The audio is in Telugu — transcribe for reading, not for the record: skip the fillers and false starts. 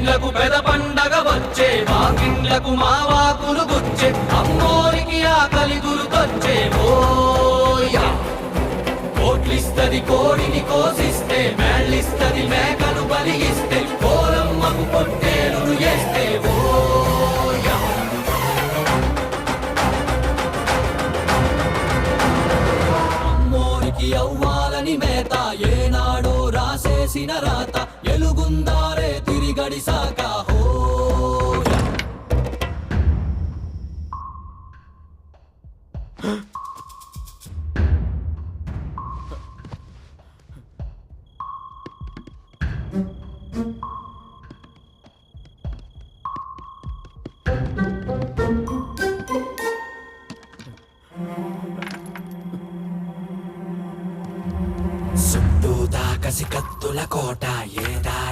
పేదిండ్లకు పెద పండగ వచ్చే, వాకిండ్లకు మావాకులు గుచ్చే, అమ్మోరికి ఆకలి గురుకొచ్చే. ఓయా కోట్లిస్తది కోడిని కోసిస్తే, మేళ్ళిస్తది మేకను బలిగిస్తే, కోలమ్మకు పొట్టేలును వేస్తే. ఓయా అమ్మోరికి అవ్వాలని మేత, ఏనాడో రాసేసిన రాత, ఎలుగుందారే తిరిగడిసాక. హోయా చుట్టూ దాకసి కత్తుల కోట, ఏ దారి